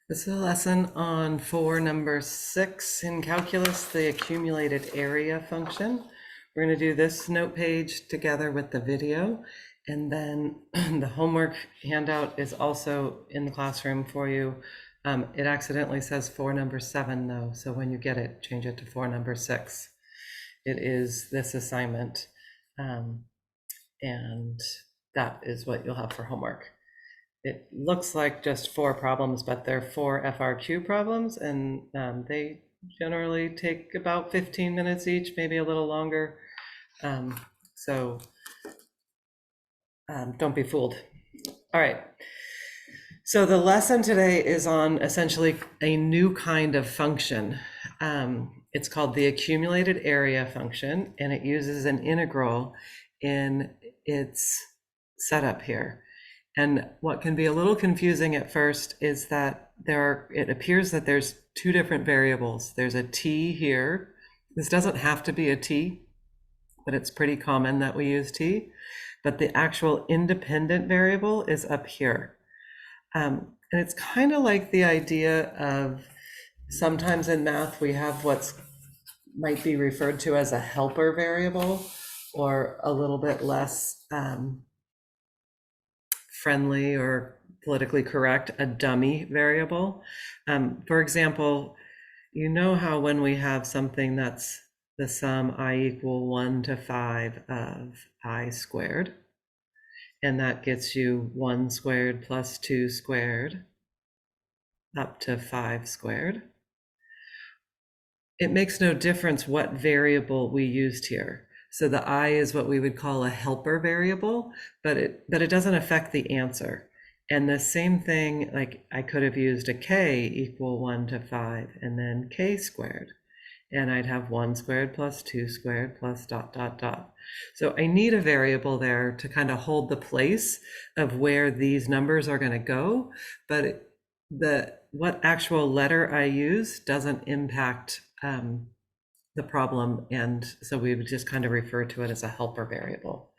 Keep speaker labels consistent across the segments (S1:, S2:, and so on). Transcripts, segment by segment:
S1: This is a lesson on for number 6 in calculus, the accumulated area function. We're going to do this note page together with the video, and then the homework handout is also in the classroom for you. It accidentally says for number 7 though, so when you get it, change it to for number 6. It is this assignment, and that is what you'll have for homework. It looks like just 4 problems, but they're 4 FRQ problems, and they generally take about 15 minutes each, maybe a little longer. So don't be fooled. All right. So the lesson today is on essentially a new kind of function. It's called the accumulated area function, and it uses an integral in its setup here. And what can be a little confusing at first is that it appears that there's 2 different variables. There's a t here. This doesn't have to be a t, but it's pretty common that we use t. But the actual independent variable is up here. And it's kind of like the idea of sometimes in math we have what's might be referred to as a helper variable, or a little bit less friendly or politically correct, a dummy variable. For example, you know how when we have something that's the sum I equal 1 to 5 of I squared, and that gets you 1 squared plus 2 squared up to 5 squared. It makes no difference what variable we used here. So the I is what we would call a helper variable, but it doesn't affect the answer. And the same thing, like I could have used a k equal 1 to 5 and then k squared. And I'd have 1 squared plus 2 squared plus dot, dot, dot. So I need a variable there to kind of hold the place of where these numbers are going to go. But what actual letter I use doesn't impact the problem. And so we would just kind of refer to it as a helper variable.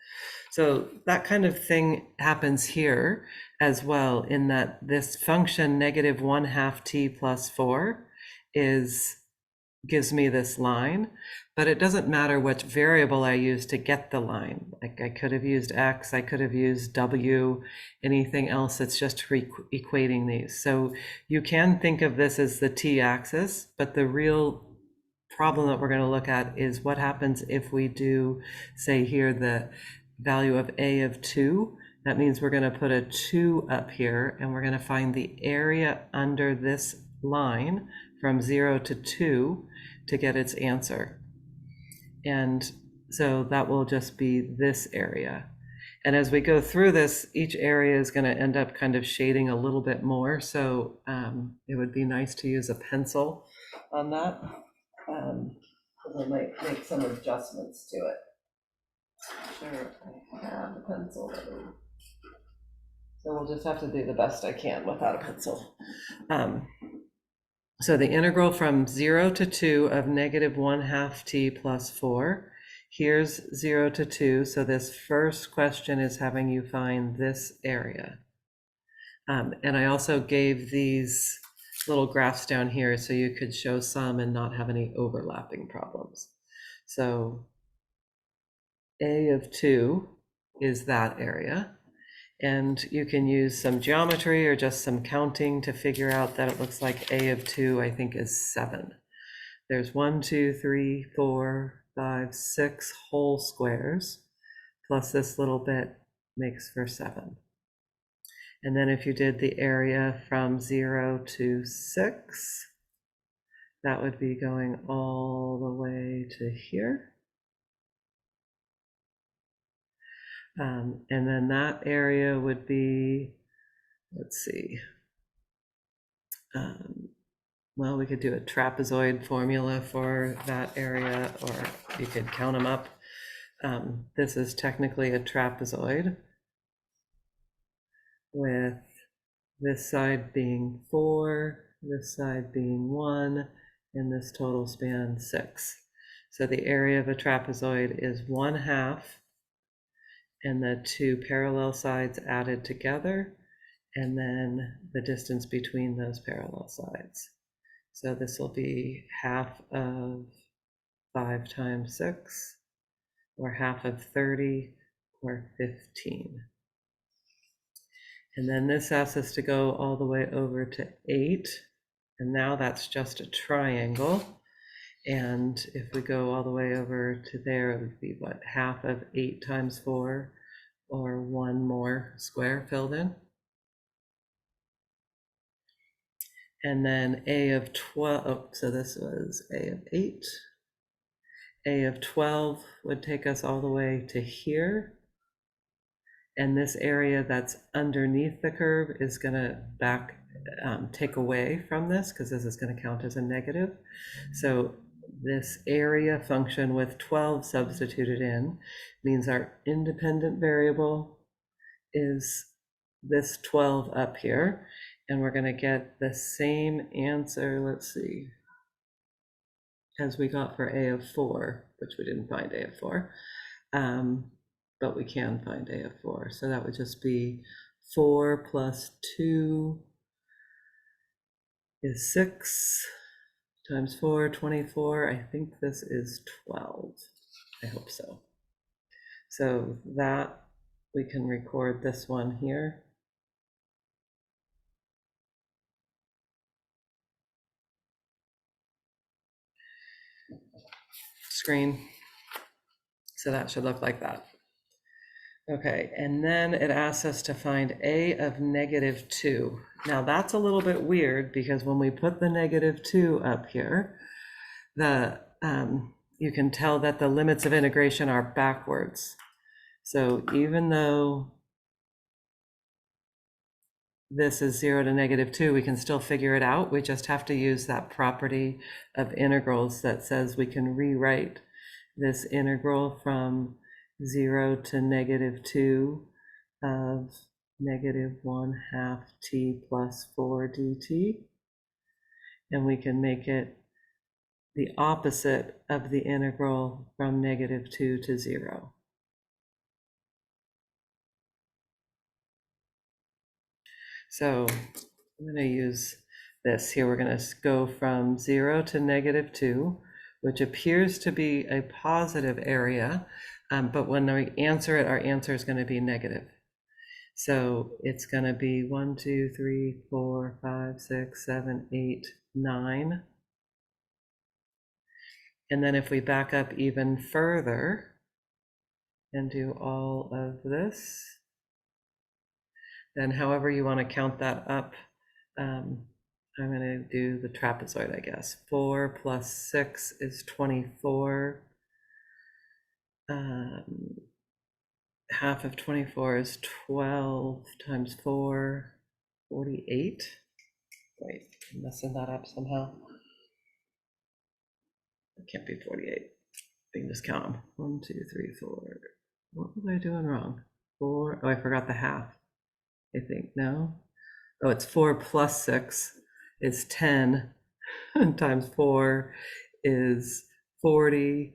S1: So that kind of thing happens here as well, in that this function negative 1/2 t plus 4 gives me this line, but it doesn't matter which variable I use to get the line. Like I could have used x, I could have used w, anything else. It's just equating these. So you can think of this as the t-axis, but the real problem that we're going to look at is what happens if we do, say here, the value of a of 2. That means we're going to put a 2 up here, and we're going to find the area under this line from 0 to 2 to get its answer. And so that will just be this area. And as we go through this, each area is going to end up kind of shading a little bit more. So it would be nice to use a pencil on that. Because I might make some adjustments to it. Sure, I have a pencil. So we'll just have to do the best I can without a pencil. So the integral from 0 to 2 of negative 1/2 t plus 4. Here's 0 to 2. So this first question is having you find this area. And I also gave these little graphs down here so you could show some and not have any overlapping problems. So a of 2 is that area. And you can use some geometry or just some counting to figure out that it looks like a of 2, I think, is 7. There's 1, 2, 3, 4, 5, 6 whole squares, plus this little bit makes for 7. And then if you did the area from 0 to 6, that would be going all the way to here. And then that area would be, let's see, well, we could do a trapezoid formula for that area, or you could count them up. This is technically a trapezoid, with this side being 4, this side being 1, and this total span 6. So the area of a trapezoid is 1/2, and the 2 parallel sides added together and then the distance between those parallel sides. So this will be half of 5 times 6, or half of 30, or 15. And then this asks us to go all the way over to 8, and now that's just a triangle. And if we go all the way over to there, it would be what, half of 8 times 4, or 1 more square filled in. And then a of 12, oh, so this was a of 8. A of 12 would take us all the way to here. And this area that's underneath the curve is going to take away from this, because this is going to count as a negative. So this area function with 12 substituted in means our independent variable is this 12 up here, and we're going to get the same answer, let's see, as we got for a of 4, which we didn't find a of 4, but we can find a of 4. So that would just be 4 plus 2 is 6 times 4, 24. I think this is 12. I hope so. So that we can record this one here. Screen. So that should look like that. Okay, and then it asks us to find a of negative 2. Now that's a little bit weird, because when we put the negative 2 up here, you can tell that the limits of integration are backwards. So even though this is 0 to negative 2, we can still figure it out. We just have to use that property of integrals that says we can rewrite this integral from 0 to negative 2 of negative 1/2 t plus 4 dt. And we can make it the opposite of the integral from negative 2 to 0. So I'm going to use this here. We're going to go from 0 to negative 2, which appears to be a positive area, but when we answer it, our answer is going to be negative. So it's going to be 1, 2, 3, 4, 5, 6, 7, 8, 9. And then if we back up even further and do all of this, then however you want to count that up, I'm going to do the trapezoid, I guess. 4 plus 6 is 24. Half of 24 is 12 times 4, 48. Wait, I'm messing that up somehow. It can't be 48. We can just count them. 1, 2, 3, 4. What was I doing wrong? 4. Oh, I forgot the half. I think, no? Oh, it's 4 plus 6 is 10 times 4 is 40,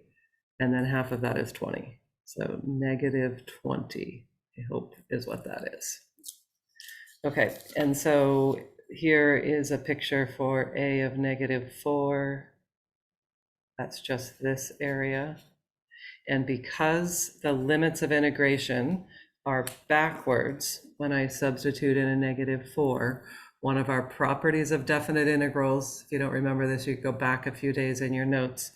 S1: and then half of that is 20. So negative 20, I hope, is what that is. Okay, and so here is a picture for a of negative 4. That's just this area. And because the limits of integration are backwards when I substitute in a negative 4, one of our properties of definite integrals, if you don't remember this, you could go back a few days in your notes,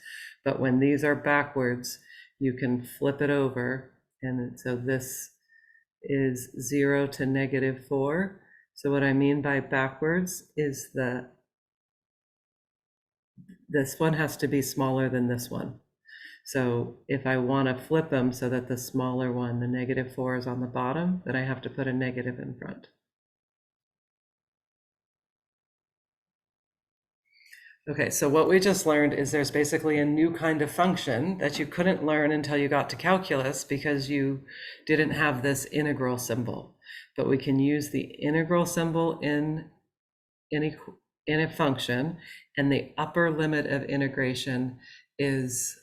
S1: but when these are backwards, you can flip it over. And so this is 0 to negative 4. So what I mean by backwards is that this one has to be smaller than this one. So if I want to flip them so that the smaller one, the negative 4, is on the bottom, then I have to put a negative in front. Okay, so what we just learned is there's basically a new kind of function that you couldn't learn until you got to calculus because you didn't have this integral symbol. But we can use the integral symbol in a function, and the upper limit of integration is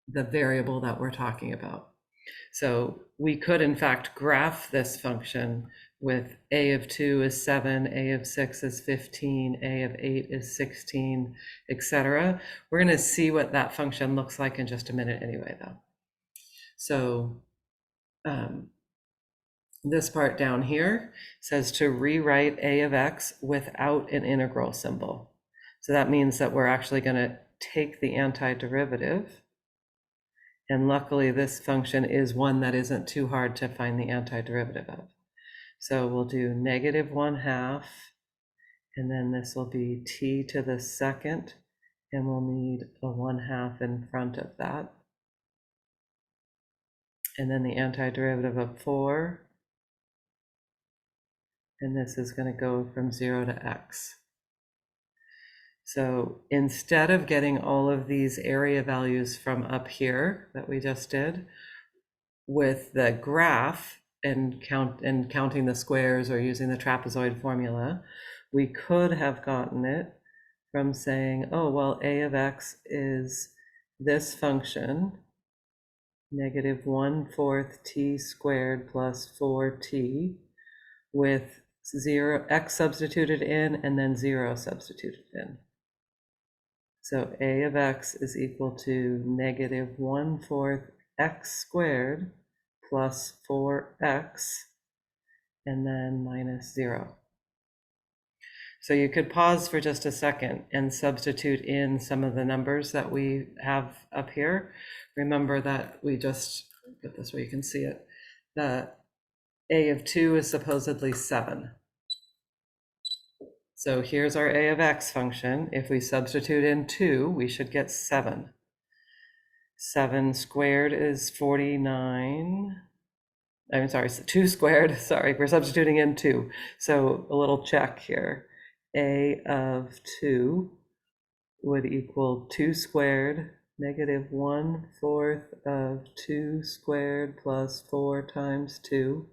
S1: the variable that we're talking about. So we could, in fact, graph this function with a of 2 is 7, a of 6 is 15, a of 8 is 16, etc. We're going to see what that function looks like in just a minute anyway, though. So this part down here says to rewrite a of x without an integral symbol. So that means that we're actually going to take the antiderivative. And luckily, this function is one that isn't too hard to find the antiderivative of. So we'll do -1/2, and then this will be t to the second, and we'll need a 1/2 in front of that. And then the antiderivative of 4. And this is going to go from 0 to x. So instead of getting all of these area values from up here that we just did, with the graph and counting the squares or using the trapezoid formula, we could have gotten it from saying, oh, well, a of x is this function, -1/4 t squared plus 4t, with 0 x substituted in and then 0 substituted in. So a of x is equal to -1/4 x squared plus 4x and then minus 0. So you could pause for just a second and substitute in some of the numbers that we have up here. Remember that we just, get this where you can see it, that a of 2 is supposedly 7. So here's our a of x function. If we substitute in 2, we should get 7. 7 squared is 49. I'm sorry, 2 squared, sorry, we're substituting in 2. So a little check here. A of 2 would equal 2 squared, -1/4 of 2 squared plus 4 times 2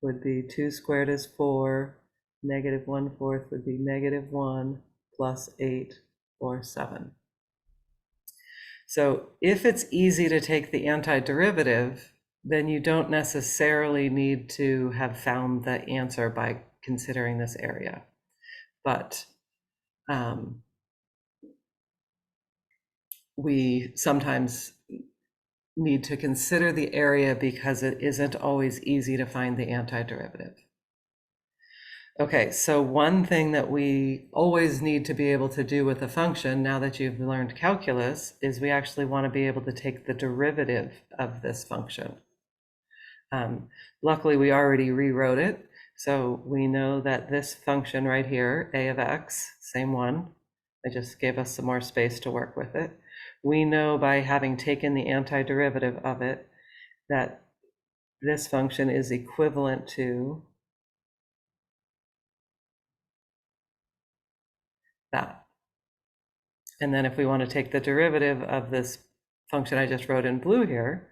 S1: would be 2 squared is 4, -1/4 would be -1 plus 8 or 7. So if it's easy to take the antiderivative, then you don't necessarily need to have found the answer by considering this area. But we sometimes need to consider the area because it isn't always easy to find the antiderivative. Okay, so one thing that we always need to be able to do with a function, now that you've learned calculus, is we actually want to be able to take the derivative of this function. Luckily, we already rewrote it. So we know that this function right here, a of x, same one, I just gave us some more space to work with it. We know by having taken the antiderivative of it that this function is equivalent to that. And then if we want to take the derivative of this function I just wrote in blue here,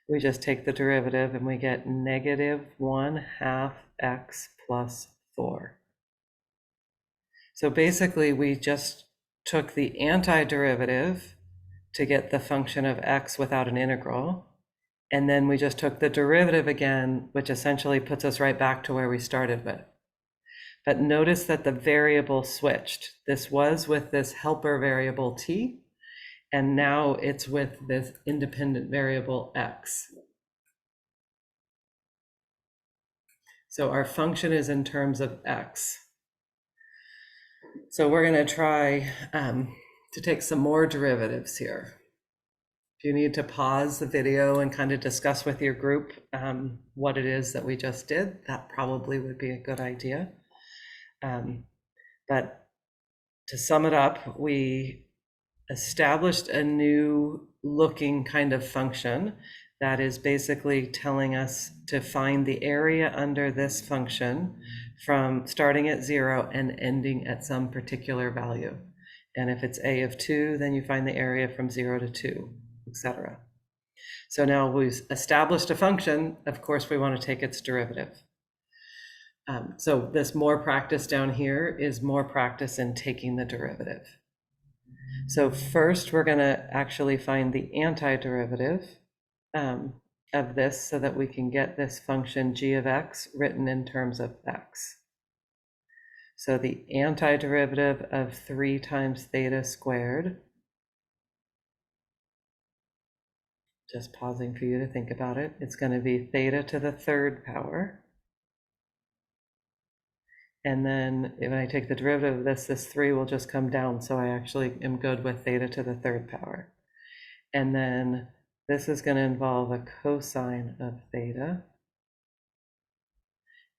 S1: we just take the derivative and we get -1/2 x plus 4. So basically we just took the antiderivative to get the function of x without an integral, and then we just took the derivative again, which essentially puts us right back to where we started with. But notice that the variable switched. This was with this helper variable t, and now it's with this independent variable x. So our function is in terms of x. So we're going to try to take some more derivatives here. If you need to pause the video and kind of discuss with your group what it is that we just did, that probably would be a good idea. But to sum it up, we established a new looking kind of function that is basically telling us to find the area under this function from starting at 0 and ending at some particular value. And if it's a of 2, then you find the area from 0 to 2, etc. So now we've established a function. Of course, we want to take its derivative. So this more practice down here is more practice in taking the derivative. So first, we're going to actually find the antiderivative. of this so that we can get this function g of x written in terms of x. So the antiderivative of 3 times theta squared, just pausing for you to think about it, it's going to be theta to the 3rd power. And then when I take the derivative of this 3 will just come down. So I actually am good with theta to the 3rd power. And then this is going to involve a cosine of theta.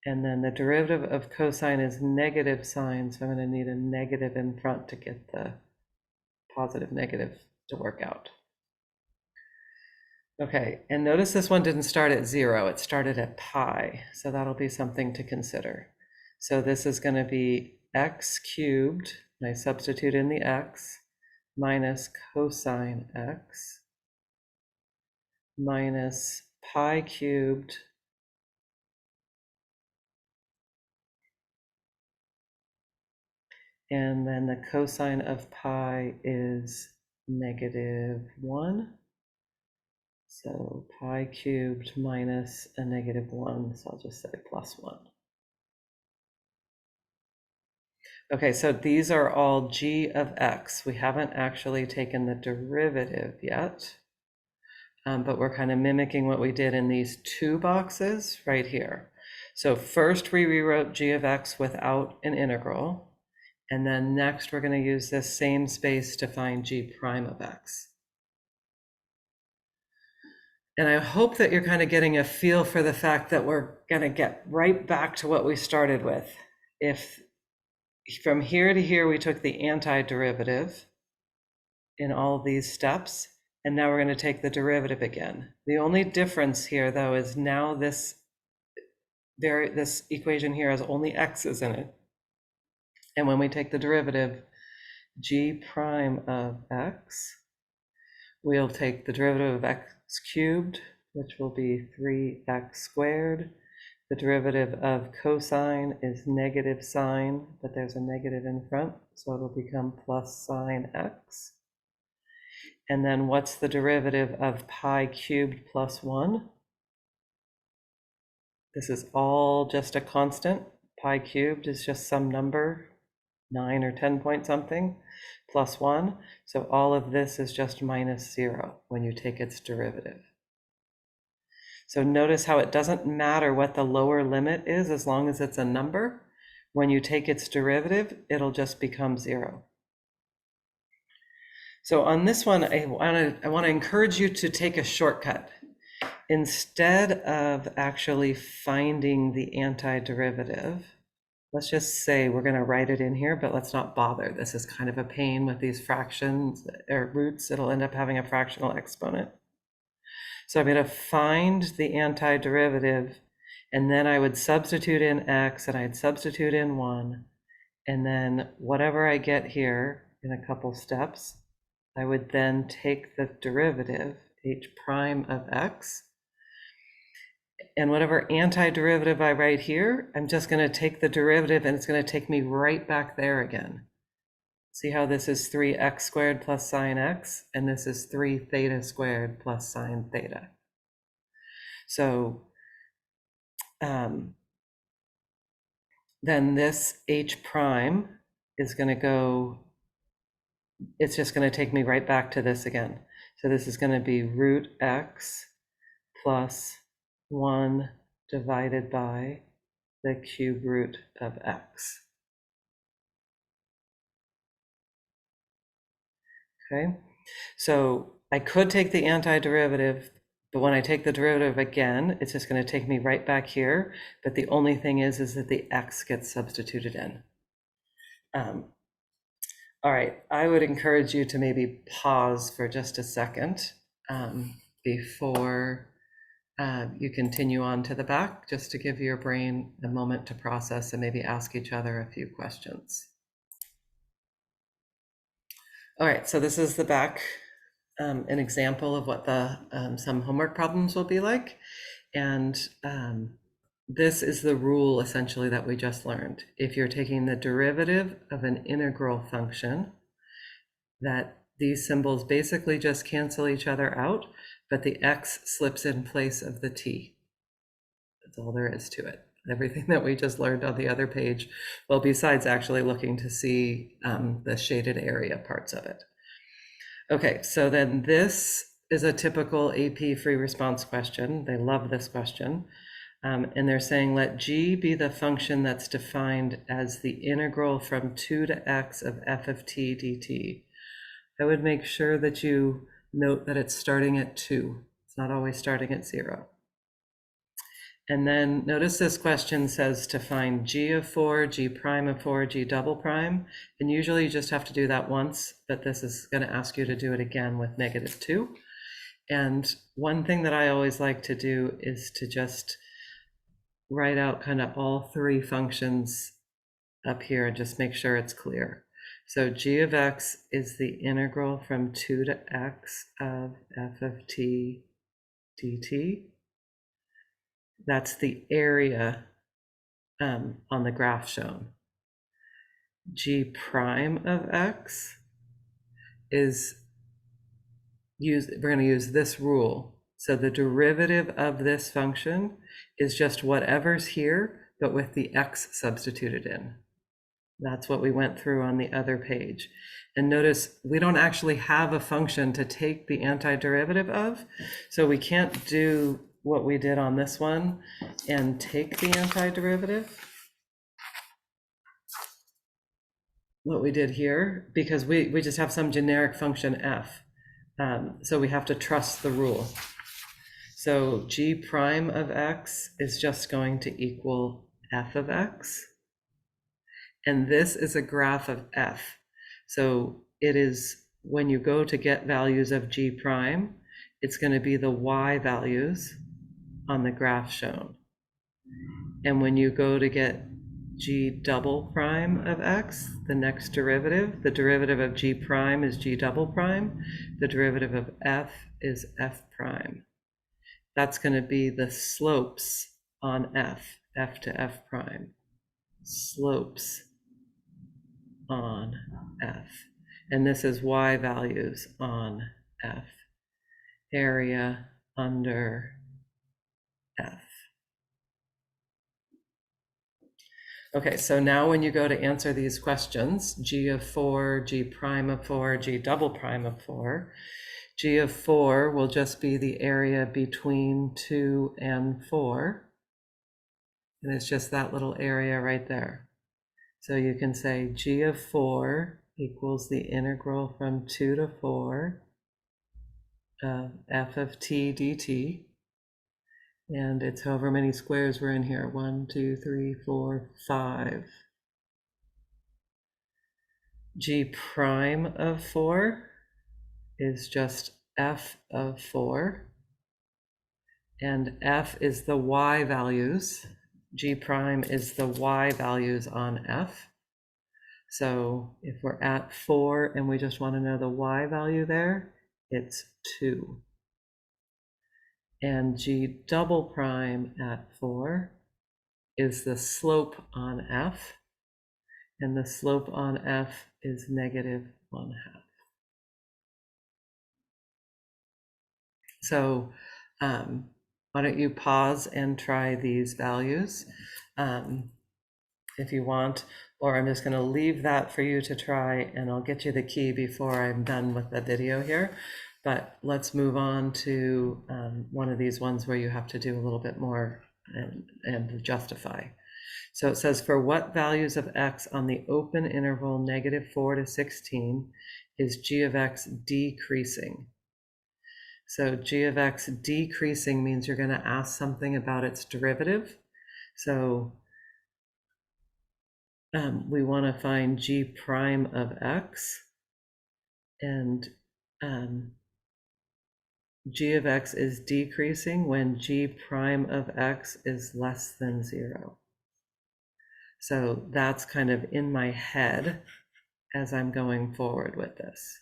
S1: And then the derivative of cosine is negative sine. So I'm going to need a negative in front to get the positive negative to work out. Okay, and notice this one didn't start at 0. It started at pi. So that'll be something to consider. So this is going to be x cubed, and I substitute in the x, minus cosine x, minus pi cubed, and then the cosine of pi is -1. So pi cubed minus a -1, so I'll just say +1. Okay, so these are all g of x. We haven't actually taken the derivative yet, but we're kind of mimicking what we did in these 2 boxes right here. So first we rewrote g of x without an integral, and then next we're going to use this same space to find g prime of x. And I hope that you're kind of getting a feel for the fact that we're going to get right back to what we started with. If from here to here, we took the antiderivative in all of these steps, and now we're going to take the derivative again. The only difference here, though, is now this equation here has only x's in it. And when we take the derivative, g prime of x, we'll take the derivative of x cubed, which will be 3x squared. The derivative of cosine is negative sine, but there's a negative in front, so it'll become plus sine x. And then what's the derivative of pi cubed plus 1? This is all just a constant. Pi cubed is just some number, 9 or 10 point something, plus 1. So all of this is just -0 when you take its derivative. So notice how it doesn't matter what the lower limit is as long as it's a number. When you take its derivative, it'll just become 0. So on this one, I want to encourage you to take a shortcut. Instead of actually finding the antiderivative, let's just say we're going to write it in here, but let's not bother. This is kind of a pain with these fractions or roots. It'll end up having a fractional exponent. So I'm going to find the antiderivative, and then I would substitute in x, and I'd substitute in 1, and then whatever I get here in a couple steps, I would then take the derivative, h prime of x, and whatever antiderivative I write here, I'm just going to take the derivative, and it's going to take me right back there again. See how this is 3x squared plus sine x, and this is 3 theta squared plus sine theta. So then this h prime is going to go, it's just going to take me right back to this again. So this is going to be root x plus 1 divided by the cube root of x. Okay, so I could take the antiderivative, but when I take the derivative again, it's just going to take me right back here. But the only thing is that the x gets substituted in. All right, I would encourage you to maybe pause for just a second before you continue on to the back, just to give your brain a moment to process and maybe ask each other a few questions. All right, so this is the back, an example of what the some homework problems will be like. And this is the rule essentially that we just learned. If you're taking the derivative of an integral function, that these symbols basically just cancel each other out. but the x slips in place of the t. That's all there is to it. Everything that we just learned on the other page, well, besides actually looking to see the shaded area parts of it. Okay, so then this is a typical AP free response question. They love this question. And they're saying, let G be the function that's defined as the integral from 2 to x of f of t dt. I would make sure that you note that it's starting at 2. It's not always starting at 0. And then notice this question says to find g of 4, g prime of 4, g double prime. And usually you just have to do that once, but this is going to ask you to do it again with -2. And one thing that I always like to do is to just write out kind of all 3 functions up here and just make sure it's clear. So g of x is the integral from 2 to x of f of t dt. That's the area on the graph shown. G prime of x is we're going to use this rule. So the derivative of this function is just whatever's here, but with the x substituted in. That's what we went through on the other page. And notice we don't actually have a function to take the antiderivative of, so we can't do what we did on this one and take the antiderivative, what we did here, because we just have some generic function f. So we have to trust the rule. So g prime of x is just going to equal f of x. And this is a graph of f. So it is, when you go to get values of g prime, it's going to be the y values on the graph shown. And when you go to get g double prime of x, the next derivative, the derivative of g prime is g double prime. The derivative of f is f prime. That's going to be the slopes on f to f prime. Slopes on f. And this is y values on f. Area under f. Okay, so now when you go to answer these questions, g of 4, g prime of 4, g double prime of 4, g of 4 will just be the area between 2 and 4. And it's just that little area right there. So you can say g of 4 equals the integral from 2 to 4 of f of t dt. And it's however many squares we're in here. 1, 2, 3, 4, 5. G prime of 4 is just f of 4. And f is the y values. G prime is the y values on f. So if we're at 4 and we just want to know the y value there, it's 2. And g double prime at 4 is the slope on f, and the slope on f is -1/2. So why don't you pause and try these values if you want, or I'm just going to leave that for you to try, and I'll get you the key before I'm done with the video here. But let's move on to one of these ones where you have to do a little bit more and justify. So it says, for what values of x on the open interval -4 to 16 is g of x decreasing? So g of x decreasing means you're going to ask something about its derivative. So we want to find g prime of x, and g of x is decreasing when g prime of x is less than 0. So that's kind of in my head as I'm going forward with this.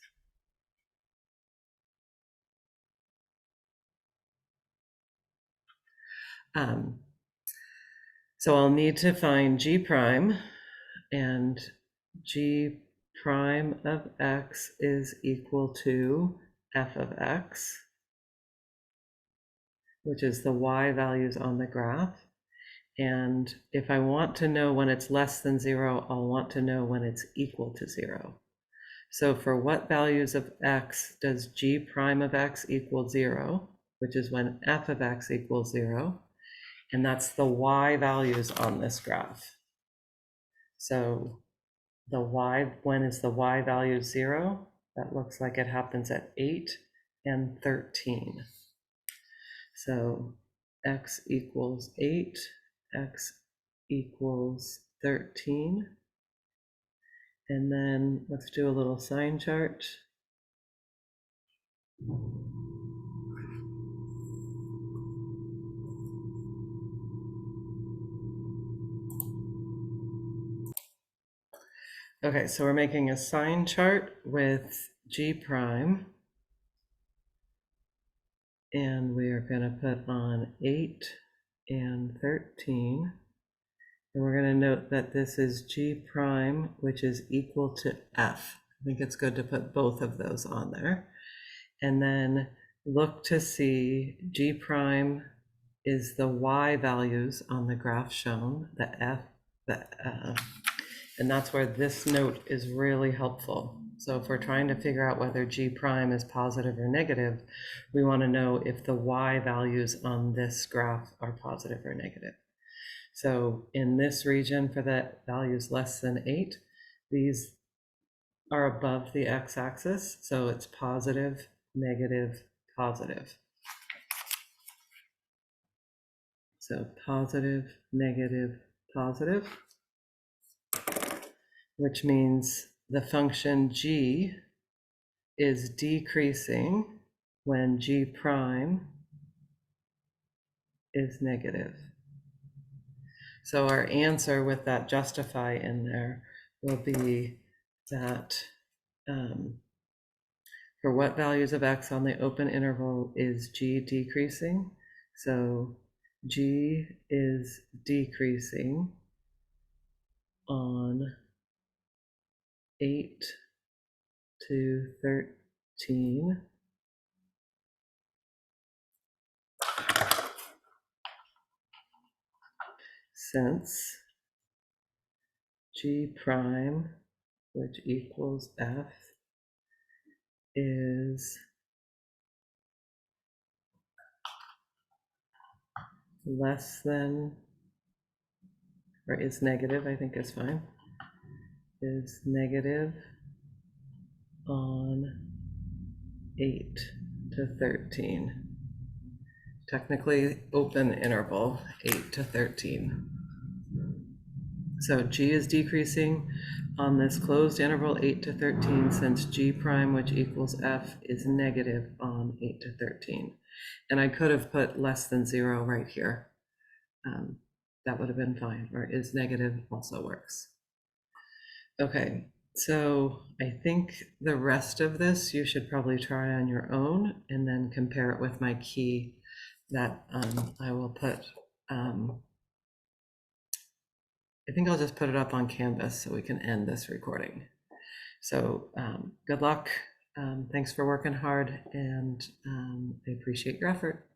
S1: So I'll need to find g prime, and g prime of x is equal to f of x. which is the y values on the graph. And if I want to know when it's less than 0, I'll want to know when it's equal to 0. So for what values of x does g prime of x equal 0, which is when f of x equals 0, and that's the y values on this graph. So the y, when is the y value 0? That looks like it happens at 8 and 13. So x equals 8, x equals 13. And then let's do a little sign chart. Okay, so we're making a sign chart with G prime. And we are going to put on 8 and 13. And we're going to note that this is G prime, which is equal to F. I think it's good to put both of those on there. And then look to see G prime is the Y values on the graph shown, the F, and that's where this note is really helpful. So if we're trying to figure out whether G prime is positive or negative, we want to know if the Y values on this graph are positive or negative. So in this region for the values less than 8, these are above the x-axis. So it's positive, negative, positive. So positive, negative, positive, which means the function g is decreasing when g prime is negative. So our answer with that justify in there will be that for what values of x on the open interval is g decreasing? So g is decreasing on 8 to 13. Since g prime, which equals f, is less than, or is negative, I think is fine, is negative on 8 to 13. Technically open interval 8 to 13. So g is decreasing on this closed interval 8 to 13 since g prime, which equals f, is negative on 8 to 13. And I could have put less than 0 right here. That would have been fine, or is negative also works. Okay, so I think the rest of this you should probably try on your own and then compare it with my key that I will put. I think I'll just put it up on Canvas so we can end this recording. So good luck. Thanks for working hard, and I appreciate your effort.